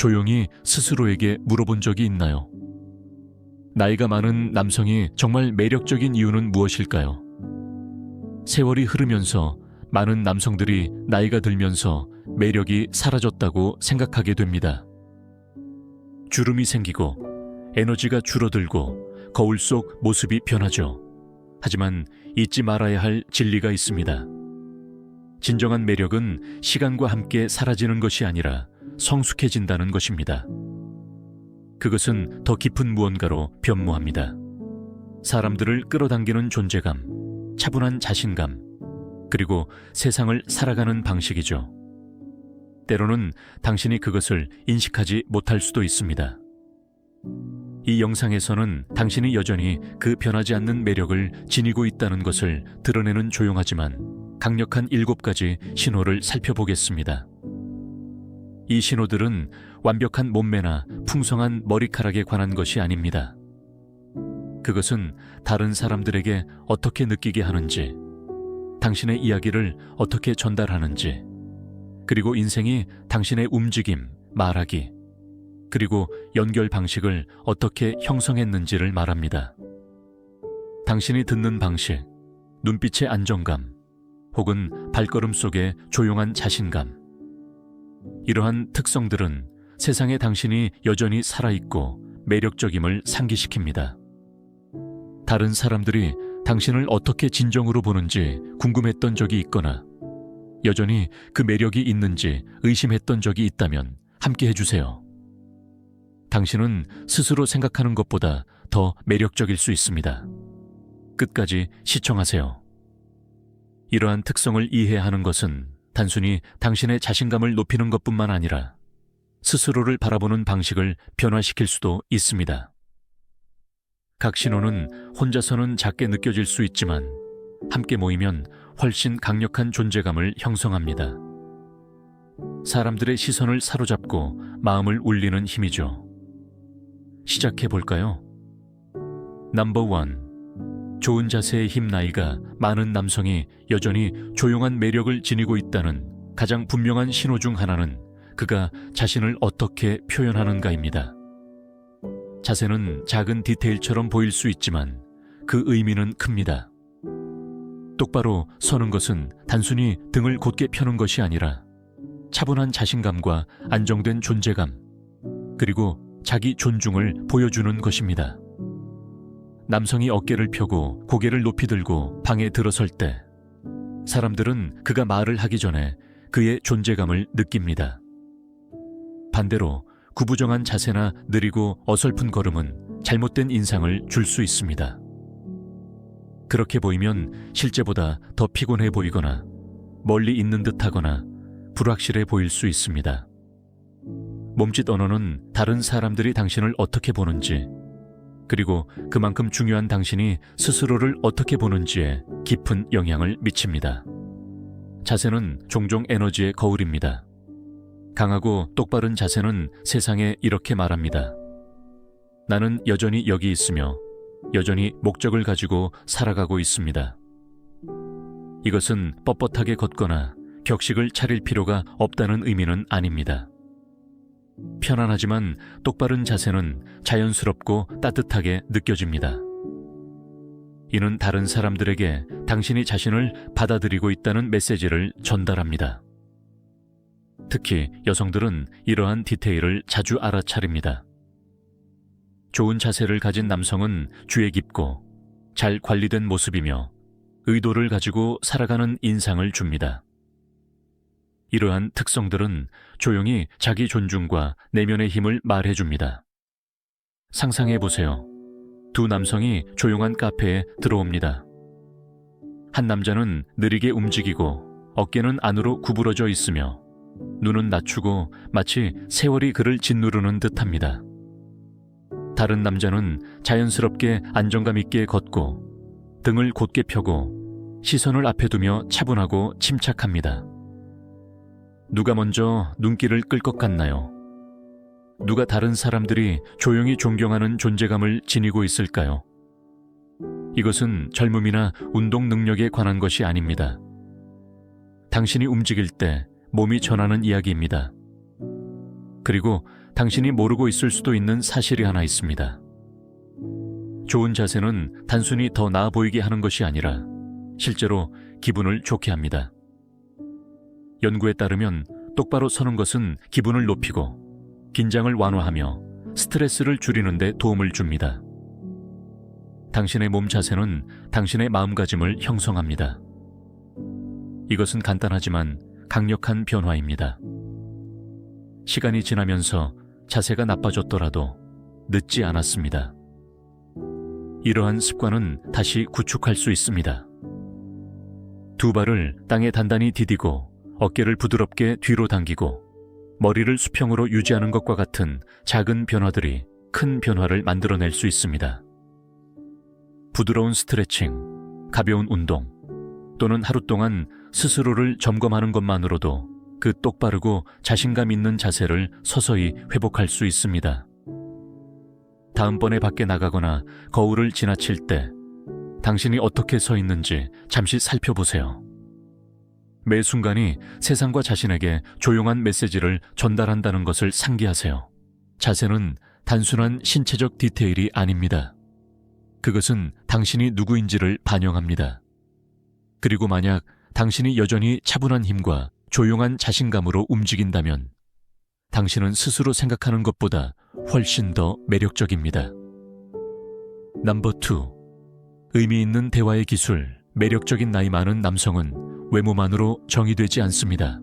조용히 스스로에게 물어본 적이 있나요? 나이가 많은 남성이 정말 매력적인 이유는 무엇일까요? 세월이 흐르면서 많은 남성들이 나이가 들면서 매력이 사라졌다고 생각하게 됩니다. 주름이 생기고 에너지가 줄어들고 거울 속 모습이 변하죠. 하지만 잊지 말아야 할 진리가 있습니다. 진정한 매력은 시간과 함께 사라지는 것이 아니라 성숙해진다는 것입니다. 그것은 더 깊은 무언가로 변모합니다. 사람들을 끌어당기는 존재감, 차분한 자신감, 그리고 세상을 살아가는 방식이죠. 때로는 당신이 그것을 인식하지 못할 수도 있습니다. 이 영상에서는 당신이 여전히 그 변하지 않는 매력을 지니고 있다는 것을 드러내는 조용하지만 강력한 7가지 신호를 살펴보겠습니다. 이 신호들은 완벽한 몸매나 풍성한 머리카락에 관한 것이 아닙니다. 그것은 다른 사람들에게 어떻게 느끼게 하는지, 당신의 이야기를 어떻게 전달하는지, 그리고 인생이 당신의 움직임, 말하기, 그리고 연결 방식을 어떻게 형성했는지를 말합니다. 당신이 듣는 방식, 눈빛의 안정감, 혹은 발걸음 속의 조용한 자신감. 이러한 특성들은 세상에 당신이 여전히 살아있고 매력적임을 상기시킵니다. 다른 사람들이 당신을 어떻게 진정으로 보는지 궁금했던 적이 있거나 여전히 그 매력이 있는지 의심했던 적이 있다면 함께 해주세요. 당신은 스스로 생각하는 것보다 더 매력적일 수 있습니다. 끝까지 시청하세요. 이러한 특성을 이해하는 것은 단순히 당신의 자신감을 높이는 것뿐만 아니라 스스로를 바라보는 방식을 변화시킬 수도 있습니다. 각 신호는 혼자서는 작게 느껴질 수 있지만 함께 모이면 훨씬 강력한 존재감을 형성합니다. 사람들의 시선을 사로잡고 마음을 울리는 힘이죠. 시작해 볼까요? 넘버 1. 좋은 자세의 힘. 나이가 많은 남성이 여전히 조용한 매력을 지니고 있다는 가장 분명한 신호 중 하나는 그가 자신을 어떻게 표현하는가입니다. 자세는 작은 디테일처럼 보일 수 있지만 그 의미는 큽니다. 똑바로 서는 것은 단순히 등을 곧게 펴는 것이 아니라 차분한 자신감과 안정된 존재감, 그리고 자기 존중을 보여주는 것입니다. 남성이 어깨를 펴고 고개를 높이 들고 방에 들어설 때 사람들은 그가 말을 하기 전에 그의 존재감을 느낍니다. 반대로 구부정한 자세나 느리고 어설픈 걸음은 잘못된 인상을 줄 수 있습니다. 그렇게 보이면 실제보다 더 피곤해 보이거나 멀리 있는 듯하거나 불확실해 보일 수 있습니다. 몸짓 언어는 다른 사람들이 당신을 어떻게 보는지, 그리고 그만큼 중요한 당신이 스스로를 어떻게 보는지에 깊은 영향을 미칩니다. 자세는 종종 에너지의 거울입니다. 강하고 똑바른 자세는 세상에 이렇게 말합니다. 나는 여전히 여기 있으며 여전히 목적을 가지고 살아가고 있습니다. 이것은 뻣뻣하게 걷거나 격식을 차릴 필요가 없다는 의미는 아닙니다. 편안하지만 똑바른 자세는 자연스럽고 따뜻하게 느껴집니다. 이는 다른 사람들에게 당신이 자신을 받아들이고 있다는 메시지를 전달합니다. 특히 여성들은 이러한 디테일을 자주 알아차립니다. 좋은 자세를 가진 남성은 주의 깊고 잘 관리된 모습이며 의도를 가지고 살아가는 인상을 줍니다. 이러한 특성들은 조용히 자기 존중과 내면의 힘을 말해줍니다. 상상해보세요. 두 남성이 조용한 카페에 들어옵니다. 한 남자는 느리게 움직이고 어깨는 안으로 구부러져 있으며 눈은 낮추고 마치 세월이 그를 짓누르는 듯합니다. 다른 남자는 자연스럽게 안정감 있게 걷고 등을 곧게 펴고 시선을 앞에 두며 차분하고 침착합니다. 누가 먼저 눈길을 끌 것 같나요? 누가 다른 사람들이 조용히 존경하는 존재감을 지니고 있을까요? 이것은 젊음이나 운동 능력에 관한 것이 아닙니다. 당신이 움직일 때 몸이 전하는 이야기입니다. 그리고 당신이 모르고 있을 수도 있는 사실이 하나 있습니다. 좋은 자세는 단순히 더 나아 보이게 하는 것이 아니라 실제로 기분을 좋게 합니다. 연구에 따르면 똑바로 서는 것은 기분을 높이고 긴장을 완화하며 스트레스를 줄이는 데 도움을 줍니다. 당신의 몸 자세는 당신의 마음가짐을 형성합니다. 이것은 간단하지만 강력한 변화입니다. 시간이 지나면서 자세가 나빠졌더라도 늦지 않았습니다. 이러한 습관은 다시 구축할 수 있습니다. 두 발을 땅에 단단히 디디고 어깨를 부드럽게 뒤로 당기고 머리를 수평으로 유지하는 것과 같은 작은 변화들이 큰 변화를 만들어낼 수 있습니다. 부드러운 스트레칭, 가벼운 운동, 또는 하루 동안 스스로를 점검하는 것만으로도 그 똑바르고 자신감 있는 자세를 서서히 회복할 수 있습니다. 다음번에 밖에 나가거나 거울을 지나칠 때 당신이 어떻게 서 있는지 잠시 살펴보세요. 매 순간이 세상과 자신에게 조용한 메시지를 전달한다는 것을 상기하세요. 자세는 단순한 신체적 디테일이 아닙니다. 그것은 당신이 누구인지를 반영합니다. 그리고 만약 당신이 여전히 차분한 힘과 조용한 자신감으로 움직인다면 당신은 스스로 생각하는 것보다 훨씬 더 매력적입니다. 넘버 2. 의미 있는 대화의 기술. 매력적인 나이 많은 남성은 외모만으로 정의되지 않습니다.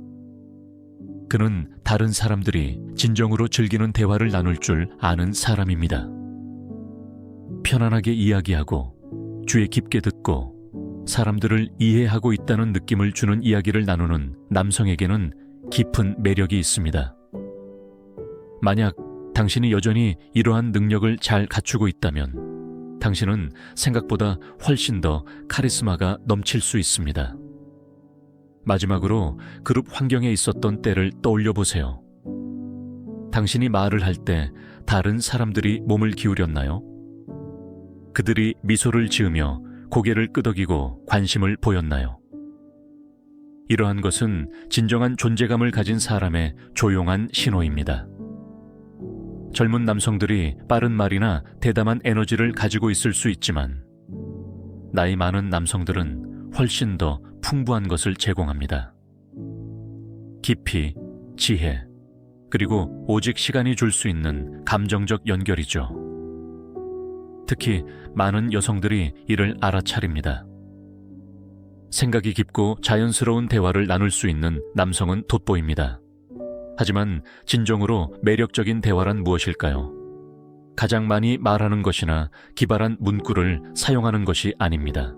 그는 다른 사람들이 진정으로 즐기는 대화를 나눌 줄 아는 사람입니다. 편안하게 이야기하고 귀에 깊게 듣고 사람들을 이해하고 있다는 느낌을 주는 이야기를 나누는 남성에게는 깊은 매력이 있습니다. 만약 당신이 여전히 이러한 능력을 잘 갖추고 있다면 당신은 생각보다 훨씬 더 카리스마가 넘칠 수 있습니다. 마지막으로 그룹 환경에 있었던 때를 떠올려 보세요. 당신이 말을 할 때 다른 사람들이 몸을 기울였나요? 그들이 미소를 지으며 고개를 끄덕이고 관심을 보였나요? 이러한 것은 진정한 존재감을 가진 사람의 조용한 신호입니다. 젊은 남성들이 빠른 말이나 대담한 에너지를 가지고 있을 수 있지만 나이 많은 남성들은 훨씬 더 풍부한 것을 제공합니다. 깊이, 지혜, 그리고 오직 시간이 줄 수 있는 감정적 연결이죠. 특히 많은 여성들이 이를 알아차립니다. 생각이 깊고 자연스러운 대화를 나눌 수 있는 남성은 돋보입니다. 하지만 진정으로 매력적인 대화란 무엇일까요? 가장 많이 말하는 것이나 기발한 문구를 사용하는 것이 아닙니다.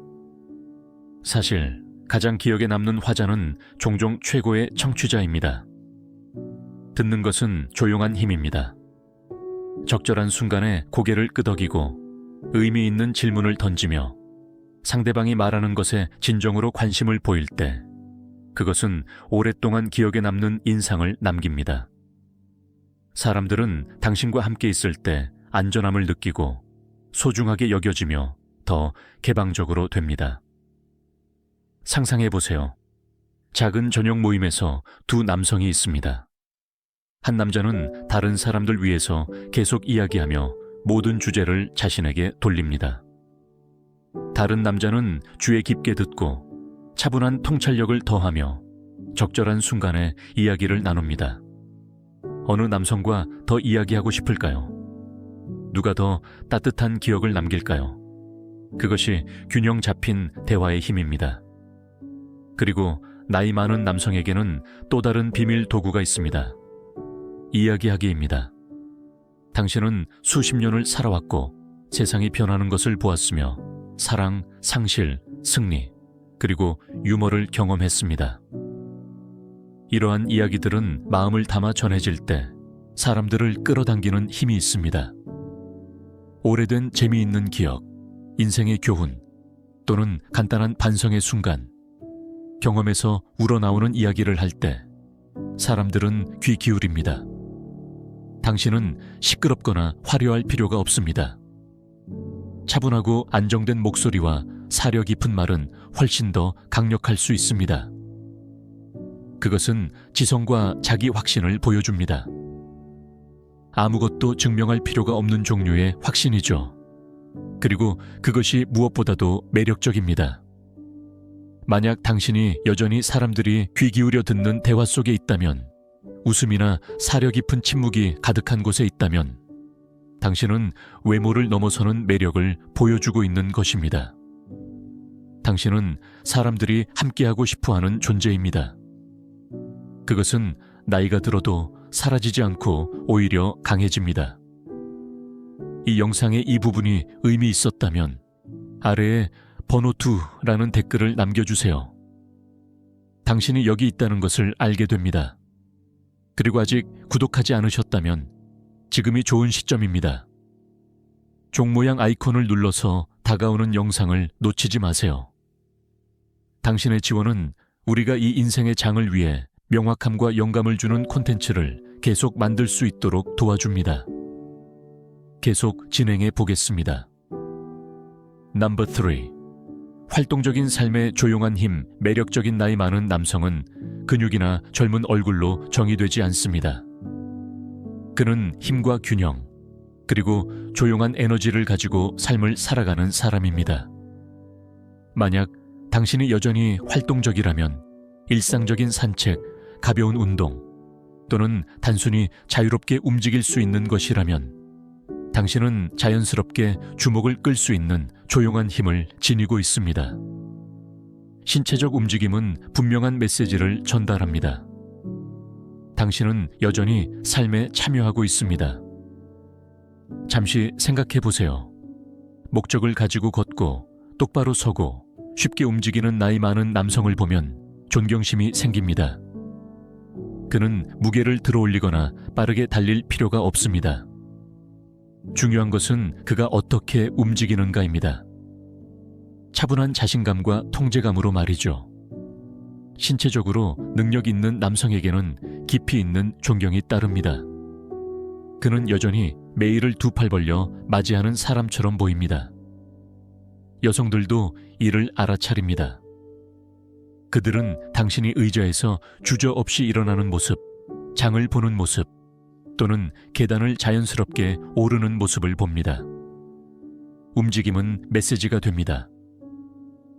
사실 가장 기억에 남는 화자는 종종 최고의 청취자입니다. 듣는 것은 조용한 힘입니다. 적절한 순간에 고개를 끄덕이고 의미 있는 질문을 던지며 상대방이 말하는 것에 진정으로 관심을 보일 때 그것은 오랫동안 기억에 남는 인상을 남깁니다. 사람들은 당신과 함께 있을 때 안전함을 느끼고 소중하게 여겨지며 더 개방적으로 됩니다. 상상해 보세요. 작은 저녁 모임에서 두 남성이 있습니다. 한 남자는 다른 사람들 위해서 계속 이야기하며 모든 주제를 자신에게 돌립니다. 다른 남자는 귀에 깊게 듣고 차분한 통찰력을 더하며 적절한 순간에 이야기를 나눕니다. 어느 남성과 더 이야기하고 싶을까요? 누가 더 따뜻한 기억을 남길까요? 그것이 균형 잡힌 대화의 힘입니다. 그리고 나이 많은 남성에게는 또 다른 비밀 도구가 있습니다. 이야기하기입니다. 당신은 수십 년을 살아왔고 세상이 변하는 것을 보았으며 사랑, 상실, 승리, 그리고 유머를 경험했습니다. 이러한 이야기들은 마음을 담아 전해질 때 사람들을 끌어당기는 힘이 있습니다. 오래된 재미있는 기억, 인생의 교훈, 또는 간단한 반성의 순간, 경험에서 우러나오는 이야기를 할 때 사람들은 귀 기울입니다. 당신은 시끄럽거나 화려할 필요가 없습니다. 차분하고 안정된 목소리와 사려 깊은 말은 훨씬 더 강력할 수 있습니다. 그것은 지성과 자기 확신을 보여줍니다. 아무것도 증명할 필요가 없는 종류의 확신이죠. 그리고 그것이 무엇보다도 매력적입니다. 만약 당신이 여전히 사람들이 귀 기울여 듣는 대화 속에 있다면, 웃음이나 사려 깊은 침묵이 가득한 곳에 있다면, 당신은 외모를 넘어서는 매력을 보여주고 있는 것입니다. 당신은 사람들이 함께하고 싶어하는 존재입니다. 그것은 나이가 들어도 사라지지 않고 오히려 강해집니다. 이 영상의 이 부분이 의미 있었다면 아래에 번호 2라는 댓글을 남겨주세요. 당신이 여기 있다는 것을 알게 됩니다. 그리고 아직 구독하지 않으셨다면 지금이 좋은 시점입니다. 종 모양 아이콘을 눌러서 다가오는 영상을 놓치지 마세요. 당신의 지원은 우리가 이 인생의 장을 위해 명확함과 영감을 주는 콘텐츠를 계속 만들 수 있도록 도와줍니다. 계속 진행해 보겠습니다. 넘버 3. 활동적인 삶의 조용한 힘, 매력적인 나이 많은 남성은 근육이나 젊은 얼굴로 정의되지 않습니다. 그는 힘과 균형, 그리고 조용한 에너지를 가지고 삶을 살아가는 사람입니다. 만약 당신이 여전히 활동적이라면 일상적인 산책, 가벼운 운동, 또는 단순히 자유롭게 움직일 수 있는 것이라면 당신은 자연스럽게 주목을 끌 수 있는 조용한 힘을 지니고 있습니다. 신체적 움직임은 분명한 메시지를 전달합니다. 당신은 여전히 삶에 참여하고 있습니다. 잠시 생각해 보세요. 목적을 가지고 걷고 똑바로 서고 쉽게 움직이는 나이 많은 남성을 보면 존경심이 생깁니다. 그는 무게를 들어올리거나 빠르게 달릴 필요가 없습니다. 중요한 것은 그가 어떻게 움직이는가입니다. 차분한 자신감과 통제감으로 말이죠. 신체적으로 능력 있는 남성에게는 깊이 있는 존경이 따릅니다. 그는 여전히 매일을 두 팔 벌려 맞이하는 사람처럼 보입니다. 여성들도 이를 알아차립니다. 그들은 당신이 의자에서 주저없이 일어나는 모습, 장을 보는 모습, 또는 계단을 자연스럽게 오르는 모습을 봅니다. 움직임은 메시지가 됩니다.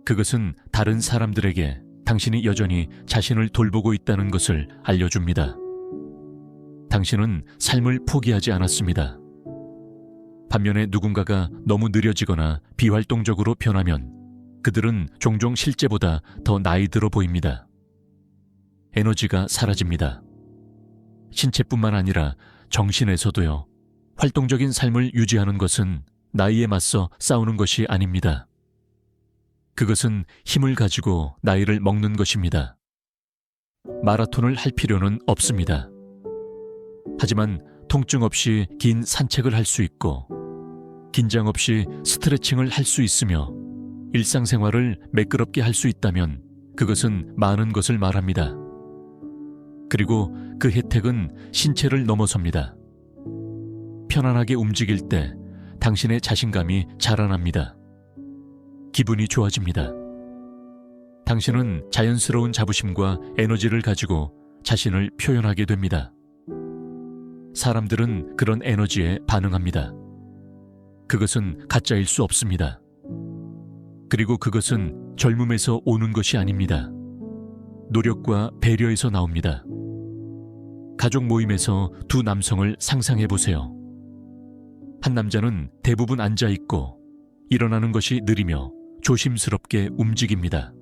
그것은 다른 사람들에게 당신이 여전히 자신을 돌보고 있다는 것을 알려줍니다. 당신은 삶을 포기하지 않았습니다. 반면에 누군가가 너무 느려지거나 비활동적으로 변하면 그들은 종종 실제보다 더 나이 들어 보입니다. 에너지가 사라집니다. 신체뿐만 아니라 정신에서도요. 활동적인 삶을 유지하는 것은 나이에 맞서 싸우는 것이 아닙니다. 그것은 힘을 가지고 나이를 먹는 것입니다. 마라톤을 할 필요는 없습니다. 하지만 통증 없이 긴 산책을 할 수 있고 긴장 없이 스트레칭을 할 수 있으며 일상생활을 매끄럽게 할 수 있다면 그것은 많은 것을 말합니다. 그리고 그 혜택은 신체를 넘어섭니다. 편안하게 움직일 때 당신의 자신감이 자라납니다. 기분이 좋아집니다. 당신은 자연스러운 자부심과 에너지를 가지고 자신을 표현하게 됩니다. 사람들은 그런 에너지에 반응합니다. 그것은 가짜일 수 없습니다. 그리고 그것은 젊음에서 오는 것이 아닙니다. 노력과 배려에서 나옵니다. 가족 모임에서 두 남성을 상상해 보세요. 한 남자는 대부분 앉아 있고 일어나는 것이 느리며 조심스럽게 움직입니다.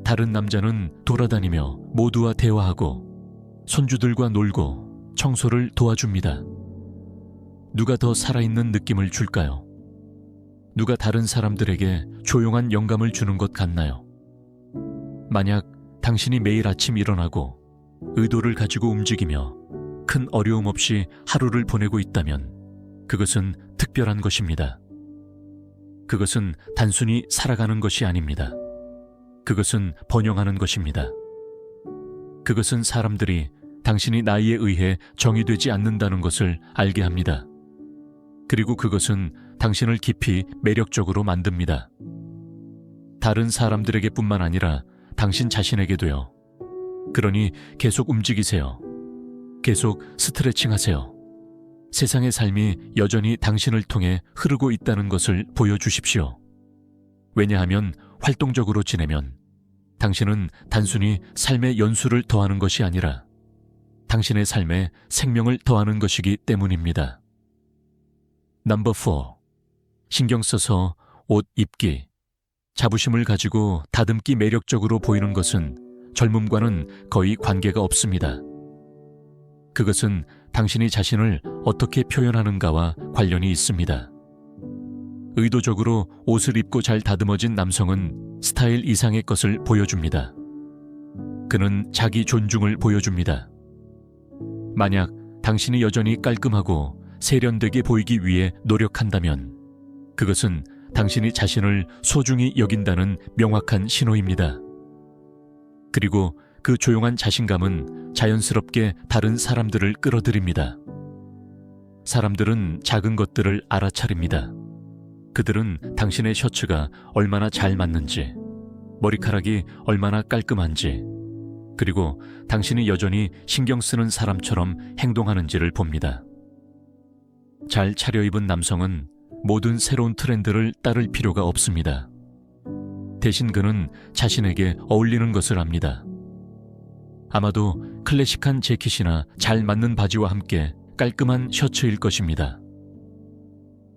다른 남자는 돌아다니며 모두와 대화하고 손주들과 놀고 청소를 도와줍니다. 누가 더 살아있는 느낌을 줄까요? 누가 다른 사람들에게 조용한 영감을 주는 것 같나요? 만약 당신이 매일 아침 일어나고 의도를 가지고 움직이며 큰 어려움 없이 하루를 보내고 있다면 그것은 특별한 것입니다. 그것은 단순히 살아가는 것이 아닙니다. 그것은 번영하는 것입니다. 그것은 사람들이 당신이 나이에 의해 정의되지 않는다는 것을 알게 합니다. 그리고 그것은 당신을 깊이 매력적으로 만듭니다. 다른 사람들에게 뿐만 아니라 당신 자신에게도요. 그러니 계속 움직이세요. 계속 스트레칭 하세요. 세상의 삶이 여전히 당신을 통해 흐르고 있다는 것을 보여주십시오. 왜냐하면 활동적으로 지내면 당신은 단순히 삶의 연수를 더하는 것이 아니라 당신의 삶에 생명을 더하는 것이기 때문입니다. 넘버 4. 신경 써서 옷 입기. 자부심을 가지고 다듬기 매력적으로 보이는 것은 젊음과는 거의 관계가 없습니다. 그것은 당신이 자신을 어떻게 표현하는가와 관련이 있습니다. 의도적으로 옷을 입고 잘 다듬어진 남성은 스타일 이상의 것을 보여줍니다. 그는 자기 존중을 보여줍니다. 만약 당신이 여전히 깔끔하고 세련되게 보이기 위해 노력한다면 그것은 당신이 자신을 소중히 여긴다는 명확한 신호입니다. 그리고 그 조용한 자신감은 자연스럽게 다른 사람들을 끌어들입니다. 사람들은 작은 것들을 알아차립니다. 그들은 당신의 셔츠가 얼마나 잘 맞는지, 머리카락이 얼마나 깔끔한지, 그리고 당신이 여전히 신경 쓰는 사람처럼 행동하는지를 봅니다. 잘 차려입은 남성은 모든 새로운 트렌드를 따를 필요가 없습니다. 대신 그는 자신에게 어울리는 것을 압니다. 아마도 클래식한 재킷이나 잘 맞는 바지와 함께 깔끔한 셔츠일 것입니다.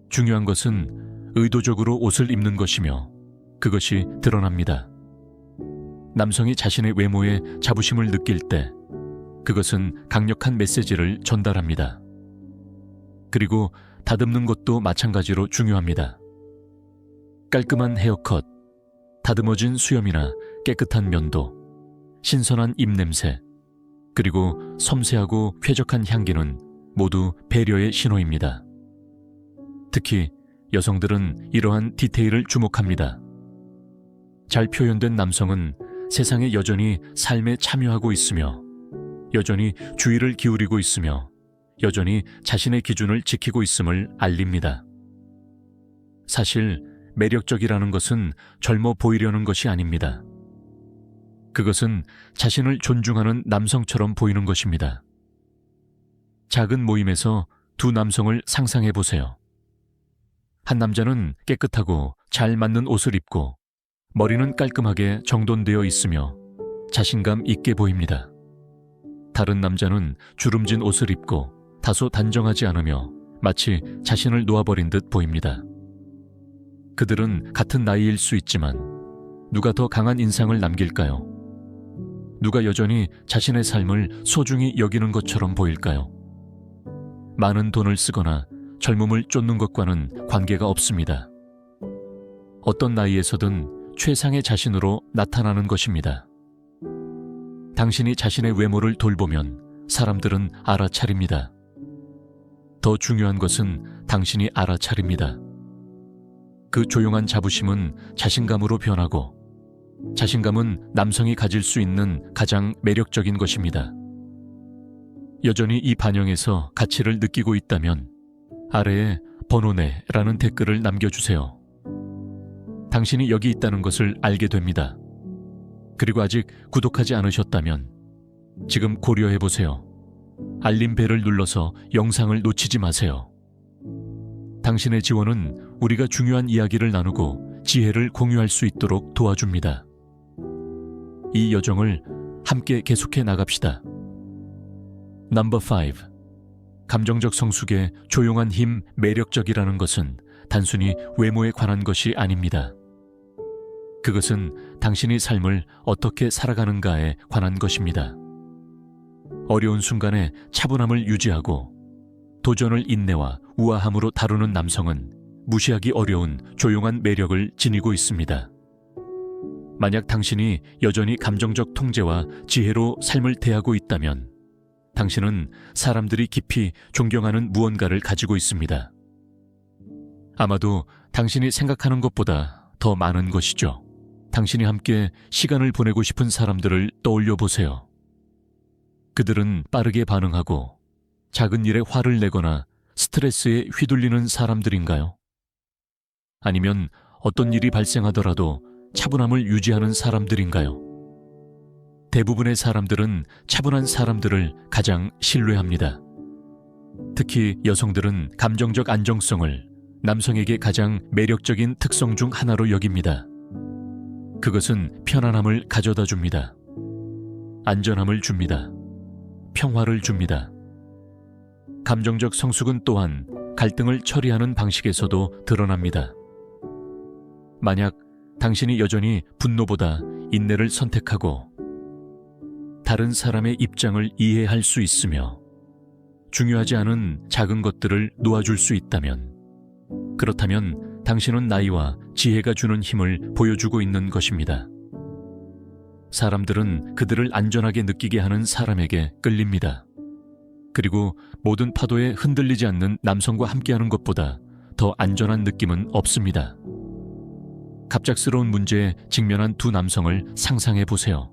중요한 것은 의도적으로 옷을 입는 것이며 그것이 드러납니다. 남성이 자신의 외모에 자부심을 느낄 때 그것은 강력한 메시지를 전달합니다. 그리고 다듬는 것도 마찬가지로 중요합니다. 깔끔한 헤어컷, 다듬어진 수염이나 깨끗한 면도, 신선한 입냄새, 그리고 섬세하고 쾌적한 향기는 모두 배려의 신호입니다. 특히 여성들은 이러한 디테일을 주목합니다. 잘 표현된 남성은 세상에 여전히 삶에 참여하고 있으며 여전히 주의를 기울이고 있으며 여전히 자신의 기준을 지키고 있음을 알립니다. 사실 매력적이라는 것은 젊어 보이려는 것이 아닙니다. 그것은 자신을 존중하는 남성처럼 보이는 것입니다. 작은 모임에서 두 남성을 상상해 보세요. 한 남자는 깨끗하고 잘 맞는 옷을 입고 머리는 깔끔하게 정돈되어 있으며 자신감 있게 보입니다. 다른 남자는 주름진 옷을 입고 다소 단정하지 않으며 마치 자신을 놓아버린 듯 보입니다. 그들은 같은 나이일 수 있지만 누가 더 강한 인상을 남길까요? 누가 여전히 자신의 삶을 소중히 여기는 것처럼 보일까요? 많은 돈을 쓰거나 젊음을 쫓는 것과는 관계가 없습니다. 어떤 나이에서든 최상의 자신으로 나타나는 것입니다. 당신이 자신의 외모를 돌보면 사람들은 알아차립니다. 더 중요한 것은 당신이 알아차립니다. 그 조용한 자부심은 자신감으로 변하고 자신감은 남성이 가질 수 있는 가장 매력적인 것입니다. 여전히 이 반영에서 가치를 느끼고 있다면 아래에 번호네라는 댓글을 남겨주세요. 당신이 여기 있다는 것을 알게 됩니다. 그리고 아직 구독하지 않으셨다면 지금 고려해보세요. 알림벨을 눌러서 영상을 놓치지 마세요. 당신의 지원은 우리가 중요한 이야기를 나누고 지혜를 공유할 수 있도록 도와줍니다. 이 여정을 함께 계속해 나갑시다. 넘버 5. 감정적 성숙의 조용한 힘 매력적이라는 것은 단순히 외모에 관한 것이 아닙니다. 그것은 당신이 삶을 어떻게 살아가는가에 관한 것입니다. 어려운 순간에 차분함을 유지하고 도전을 인내와 우아함으로 다루는 남성은 무시하기 어려운 조용한 매력을 지니고 있습니다. 만약 당신이 여전히 감정적 통제와 지혜로 삶을 대하고 있다면 당신은 사람들이 깊이 존경하는 무언가를 가지고 있습니다. 아마도 당신이 생각하는 것보다 더 많은 것이죠. 당신이 함께 시간을 보내고 싶은 사람들을 떠올려 보세요. 그들은 빠르게 반응하고 작은 일에 화를 내거나 스트레스에 휘둘리는 사람들인가요? 아니면 어떤 일이 발생하더라도 차분함을 유지하는 사람들인가요? 대부분의 사람들은 차분한 사람들을 가장 신뢰합니다. 특히 여성들은 감정적 안정성을 남성에게 가장 매력적인 특성 중 하나로 여깁니다. 그것은 편안함을 가져다 줍니다. 안전함을 줍니다. 평화를 줍니다. 감정적 성숙은 또한 갈등을 처리하는 방식에서도 드러납니다. 만약 당신이 여전히 분노보다 인내를 선택하고 다른 사람의 입장을 이해할 수 있으며 중요하지 않은 작은 것들을 놓아줄 수 있다면, 그렇다면 당신은 나이와 지혜가 주는 힘을 보여주고 있는 것입니다. 사람들은 그들을 안전하게 느끼게 하는 사람에게 끌립니다. 그리고 모든 파도에 흔들리지 않는 남성과 함께하는 것보다 더 안전한 느낌은 없습니다. 갑작스러운 문제에 직면한 두 남성을 상상해 보세요.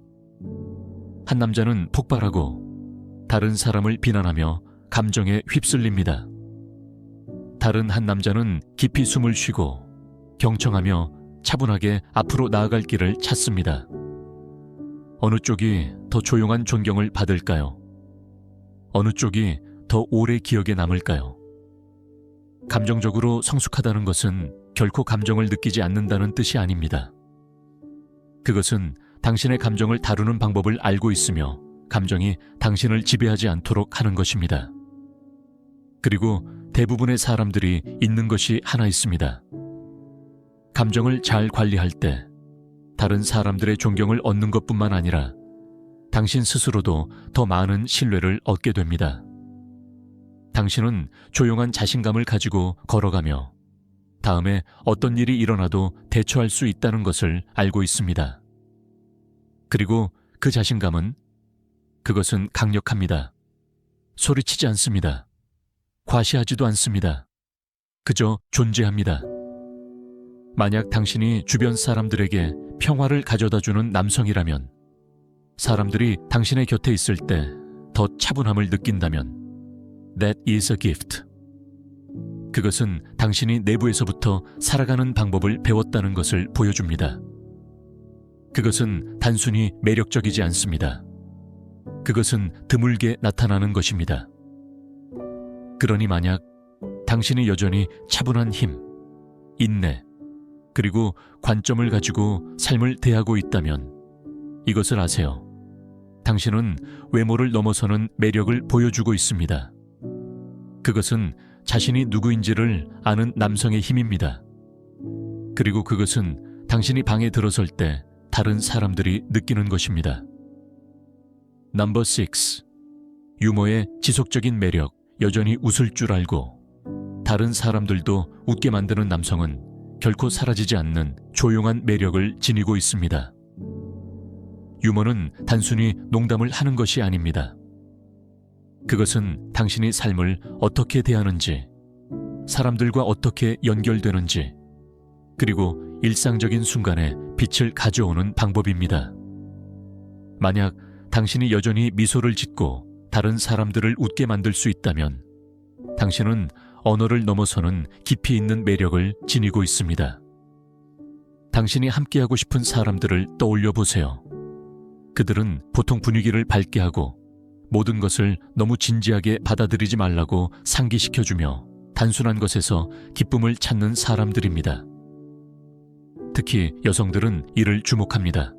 한 남자는 폭발하고 다른 사람을 비난하며 감정에 휩쓸립니다. 다른 한 남자는 깊이 숨을 쉬고 경청하며 차분하게 앞으로 나아갈 길을 찾습니다. 어느 쪽이 더 조용한 존경을 받을까요? 어느 쪽이 더 오래 기억에 남을까요? 감정적으로 성숙하다는 것은 결코 감정을 느끼지 않는다는 뜻이 아닙니다. 그것은 당신의 감정을 다루는 방법을 알고 있으며 감정이 당신을 지배하지 않도록 하는 것입니다. 그리고 대부분의 사람들이 잊는 것이 하나 있습니다. 감정을 잘 관리할 때 다른 사람들의 존경을 얻는 것뿐만 아니라 당신 스스로도 더 많은 신뢰를 얻게 됩니다. 당신은 조용한 자신감을 가지고 걸어가며 다음에 어떤 일이 일어나도 대처할 수 있다는 것을 알고 있습니다. 그리고 그 자신감은, 그것은 강력합니다. 소리치지 않습니다. 과시하지도 않습니다. 그저 존재합니다. 만약 당신이 주변 사람들에게 평화를 가져다주는 남성이라면, 사람들이 당신의 곁에 있을 때 더 차분함을 느낀다면, That is a gift. 그것은 당신이 내부에서부터 살아가는 방법을 배웠다는 것을 보여줍니다. 그것은 단순히 매력적이지 않습니다. 그것은 드물게 나타나는 것입니다. 그러니 만약 당신이 여전히 차분한 힘, 인내, 그리고 관점을 가지고 삶을 대하고 있다면 이것을 아세요. 당신은 외모를 넘어서는 매력을 보여주고 있습니다. 그것은 자신이 누구인지를 아는 남성의 힘입니다. 그리고 그것은 당신이 방에 들어설 때 다른 사람들이 느끼는 것입니다. 넘버 6. 유머의 지속적인 매력, 여전히 웃을 줄 알고 다른 사람들도 웃게 만드는 남성은 결코 사라지지 않는 조용한 매력을 지니고 있습니다. 유머는 단순히 농담을 하는 것이 아닙니다. 그것은 당신이 삶을 어떻게 대하는지, 사람들과 어떻게 연결되는지, 그리고 일상적인 순간에 빛을 가져오는 방법입니다. 만약 당신이 여전히 미소를 짓고 다른 사람들을 웃게 만들 수 있다면 당신은 언어를 넘어서는 깊이 있는 매력을 지니고 있습니다. 당신이 함께하고 싶은 사람들을 떠올려 보세요. 그들은 보통 분위기를 밝게 하고 모든 것을 너무 진지하게 받아들이지 말라고 상기시켜주며 단순한 것에서 기쁨을 찾는 사람들입니다. 특히 여성들은 이를 주목합니다.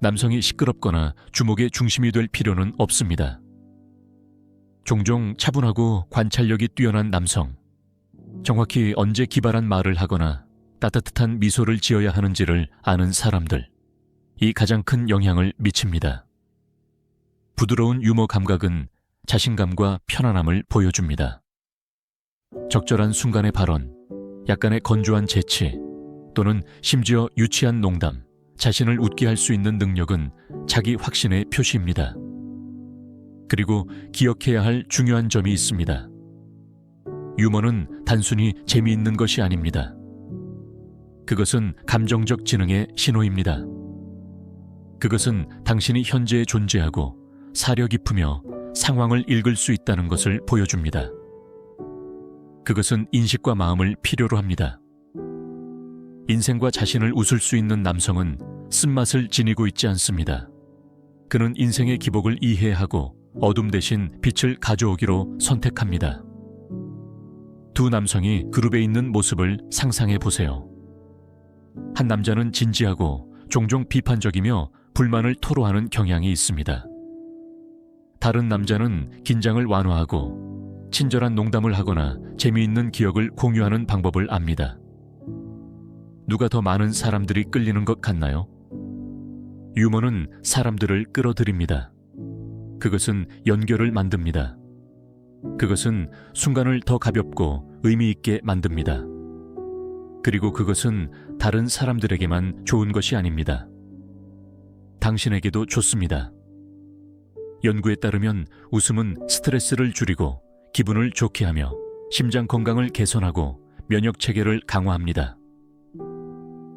남성이 시끄럽거나 주목의 중심이 될 필요는 없습니다. 종종 차분하고 관찰력이 뛰어난 남성, 정확히 언제 기발한 말을 하거나 따뜻한 미소를 지어야 하는지를 아는 사람들, 이 가장 큰 영향을 미칩니다. 부드러운 유머 감각은 자신감과 편안함을 보여줍니다. 적절한 순간의 발언, 약간의 건조한 재치, 또는 심지어 유치한 농담, 자신을 웃게 할 수 있는 능력은 자기 확신의 표시입니다. 그리고 기억해야 할 중요한 점이 있습니다. 유머는 단순히 재미있는 것이 아닙니다. 그것은 감정적 지능의 신호입니다. 그것은 당신이 현재에 존재하고 사려 깊으며 상황을 읽을 수 있다는 것을 보여줍니다. 그것은 인식과 마음을 필요로 합니다. 인생과 자신을 웃을 수 있는 남성은 쓴맛을 지니고 있지 않습니다. 그는 인생의 기복을 이해하고 어둠 대신 빛을 가져오기로 선택합니다. 두 남성이 그룹에 있는 모습을 상상해 보세요. 한 남자는 진지하고 종종 비판적이며 불만을 토로하는 경향이 있습니다. 다른 남자는 긴장을 완화하고 친절한 농담을 하거나 재미있는 기억을 공유하는 방법을 압니다. 누가 더 많은 사람들이 끌리는 것 같나요? 유머는 사람들을 끌어들입니다. 그것은 연결을 만듭니다. 그것은 순간을 더 가볍고 의미 있게 만듭니다. 그리고 그것은 다른 사람들에게만 좋은 것이 아닙니다. 당신에게도 좋습니다. 연구에 따르면 웃음은 스트레스를 줄이고 기분을 좋게 하며 심장 건강을 개선하고 면역 체계를 강화합니다.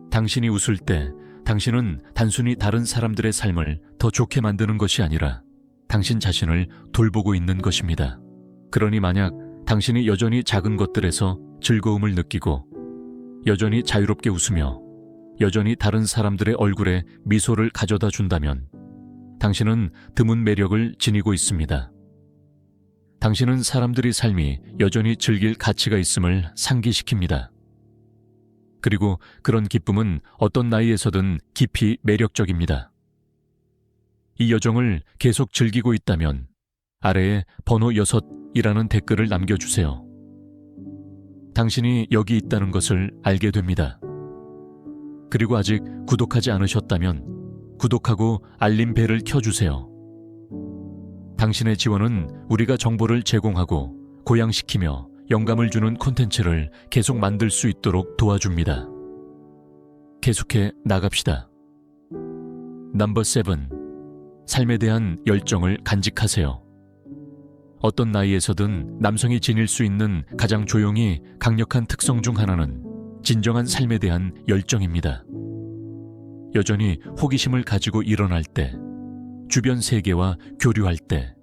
당신이 웃을 때 당신은 단순히 다른 사람들의 삶을 더 좋게 만드는 것이 아니라 당신 자신을 돌보고 있는 것입니다. 그러니 만약 당신이 여전히 작은 것들에서 즐거움을 느끼고 여전히 자유롭게 웃으며 여전히 다른 사람들의 얼굴에 미소를 가져다 준다면 당신은 드문 매력을 지니고 있습니다. 당신은 사람들의 삶이 여전히 즐길 가치가 있음을 상기시킵니다. 그리고 그런 기쁨은 어떤 나이에서든 깊이 매력적입니다. 이 여정을 계속 즐기고 있다면 아래에 번호 6이라는 댓글을 남겨주세요. 당신이 여기 있다는 것을 알게 됩니다. 그리고 아직 구독하지 않으셨다면 구독하고 알림 벨을 켜주세요. 당신의 지원은 우리가 정보를 제공하고 고양시키며 영감을 주는 콘텐츠를 계속 만들 수 있도록 도와줍니다. 계속해 나갑시다. 넘버 7. 삶에 대한 열정을 간직하세요. 어떤 나이에서든 남성이 지닐 수 있는 가장 조용히 강력한 특성 중 하나는 진정한 삶에 대한 열정입니다. 여전히 호기심을 가지고 일어날 때, 주변 세계와 교류할 때,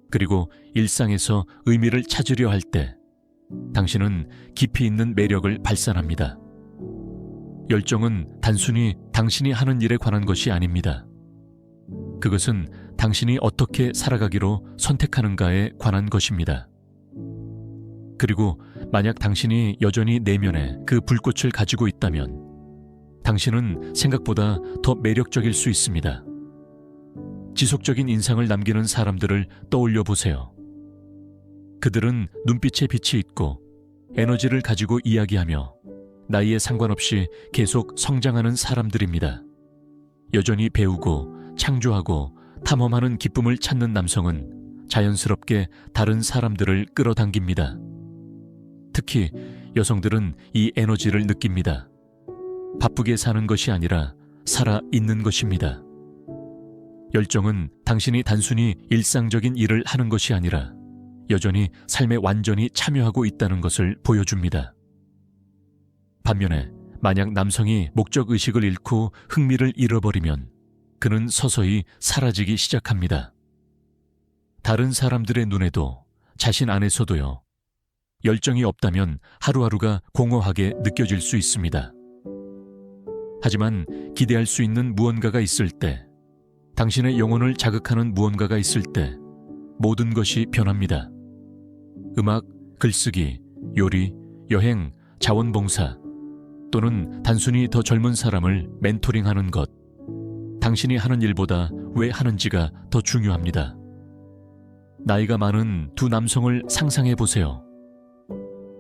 그리고 일상에서 의미를 찾으려 할 때, 당신은 깊이 있는 매력을 발산합니다. 열정은 단순히 당신이 하는 일에 관한 것이 아닙니다. 그것은 당신이 어떻게 살아가기로 선택하는가에 관한 것입니다. 그리고 만약 당신이 여전히 내면에 그 불꽃을 가지고 있다면 당신은 생각보다 더 매력적일 수 있습니다. 지속적인 인상을 남기는 사람들을 떠올려 보세요. 그들은 눈빛에 빛이 있고 에너지를 가지고 이야기하며 나이에 상관없이 계속 성장하는 사람들입니다. 여전히 배우고 창조하고 탐험하는 기쁨을 찾는 남성은 자연스럽게 다른 사람들을 끌어당깁니다. 특히 여성들은 이 에너지를 느낍니다. 바쁘게 사는 것이 아니라 살아 있는 것입니다. 열정은 당신이 단순히 일상적인 일을 하는 것이 아니라 여전히 삶에 완전히 참여하고 있다는 것을 보여줍니다. 반면에 만약 남성이 목적의식을 잃고 흥미를 잃어버리면 그는 서서히 사라지기 시작합니다. 다른 사람들의 눈에도 자신 안에서도요. 열정이 없다면 하루하루가 공허하게 느껴질 수 있습니다. 하지만 기대할 수 있는 무언가가 있을 때, 당신의 영혼을 자극하는 무언가가 있을 때 모든 것이 변합니다. 음악, 글쓰기, 요리, 여행, 자원봉사 또는 단순히 더 젊은 사람을 멘토링하는 것, 당신이 하는 일보다 왜 하는지가 더 중요합니다. 나이가 많은 두 남성을 상상해 보세요.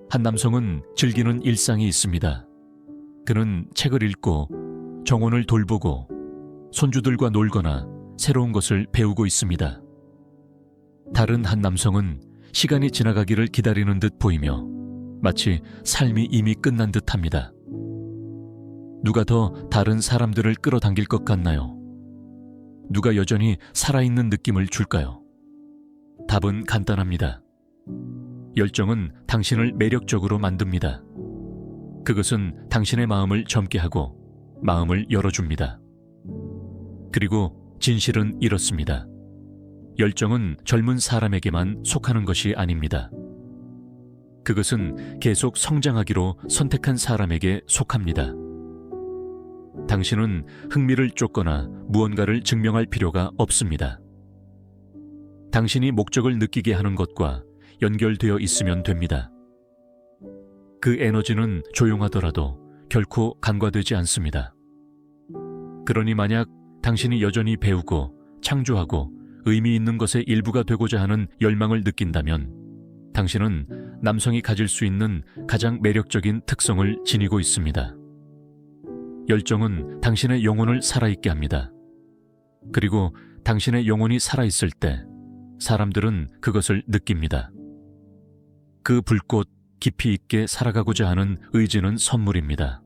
한 남성은 즐기는 일상이 있습니다. 그는 책을 읽고 정원을 돌보고 손주들과 놀거나 새로운 것을 배우고 있습니다. 다른 한 남성은 시간이 지나가기를 기다리는 듯 보이며 마치 삶이 이미 끝난 듯 합니다. 누가 더 다른 사람들을 끌어당길 것 같나요? 누가 여전히 살아있는 느낌을 줄까요? 답은 간단합니다. 열정은 당신을 매력적으로 만듭니다. 그것은 당신의 마음을 젊게 하고 마음을 열어줍니다. 그리고 진실은 이렇습니다. 열정은 젊은 사람에게만 속하는 것이 아닙니다. 그것은 계속 성장하기로 선택한 사람에게 속합니다. 당신은 흥미를 쫓거나 무언가를 증명할 필요가 없습니다. 당신이 목적을 느끼게 하는 것과 연결되어 있으면 됩니다. 그 에너지는 조용하더라도 결코 간과되지 않습니다. 그러니 만약 당신이 여전히 배우고 창조하고 의미 있는 것의 일부가 되고자 하는 열망을 느낀다면 당신은 남성이 가질 수 있는 가장 매력적인 특성을 지니고 있습니다. 열정은 당신의 영혼을 살아있게 합니다. 그리고 당신의 영혼이 살아있을 때 사람들은 그것을 느낍니다. 그 불꽃 깊이 있게 살아가고자 하는 의지는 선물입니다.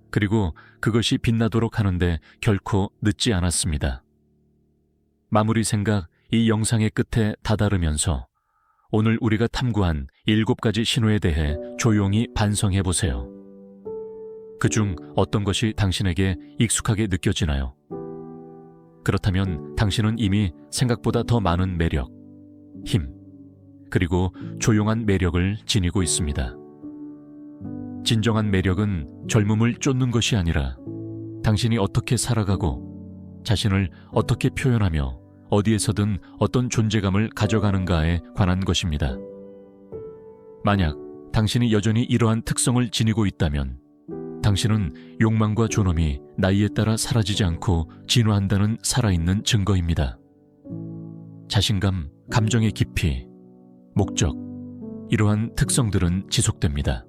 그리고 그것이 빛나도록 하는데 결코 늦지 않았습니다. 마무리 생각 이 영상의 끝에 다다르면서 오늘 우리가 탐구한 7가지 신호에 대해 조용히 반성해 보세요. 그중 어떤 것이 당신에게 익숙하게 느껴지나요? 그렇다면 당신은 이미 생각보다 더 많은 매력, 힘, 그리고 조용한 매력을 지니고 있습니다. 진정한 매력은 젊음을 쫓는 것이 아니라 당신이 어떻게 살아가고 자신을 어떻게 표현하며 어디에서든 어떤 존재감을 가져가는가에 관한 것입니다. 만약 당신이 여전히 이러한 특성을 지니고 있다면 당신은 욕망과 존엄이 나이에 따라 사라지지 않고 진화한다는 살아있는 증거입니다. 자신감, 감정의 깊이, 목적, 이러한 특성들은 지속됩니다.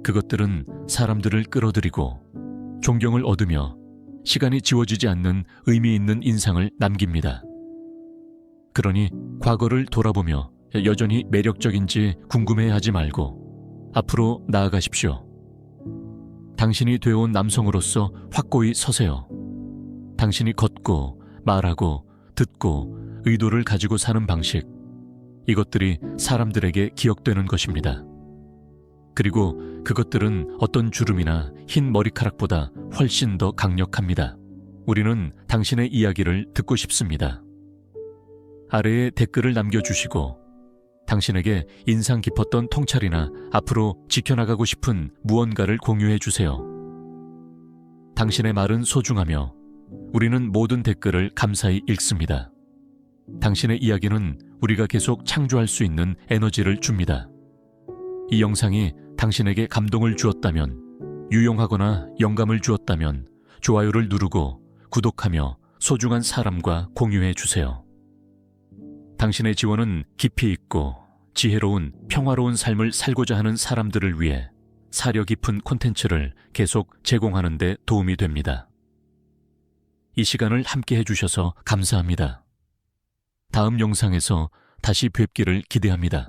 그것들은 사람들을 끌어들이고 존경을 얻으며 시간이 지워지지 않는 의미 있는 인상을 남깁니다. 그러니 과거를 돌아보며 여전히 매력적인지 궁금해하지 말고 앞으로 나아가십시오. 당신이 되어온 남성으로서 확고히 서세요. 당신이 걷고 말하고 듣고 의도를 가지고 사는 방식, 이것들이 사람들에게 기억되는 것입니다. 그리고 그것들은 어떤 주름이나 흰 머리카락보다 훨씬 더 강력합니다. 우리는 당신의 이야기를 듣고 싶습니다. 아래에 댓글을 남겨주시고 당신에게 인상 깊었던 통찰이나 앞으로 지켜나가고 싶은 무언가를 공유해 주세요. 당신의 말은 소중하며 우리는 모든 댓글을 감사히 읽습니다. 당신의 이야기는 우리가 계속 창조할 수 있는 에너지를 줍니다. 이 영상이 당신에게 감동을 주었다면, 유용하거나 영감을 주었다면 좋아요를 누르고 구독하며 소중한 사람과 공유해 주세요. 당신의 지원은 깊이 있고 지혜로운 평화로운 삶을 살고자 하는 사람들을 위해 사려 깊은 콘텐츠를 계속 제공하는 데 도움이 됩니다. 이 시간을 함께 해주셔서 감사합니다. 다음 영상에서 다시 뵙기를 기대합니다.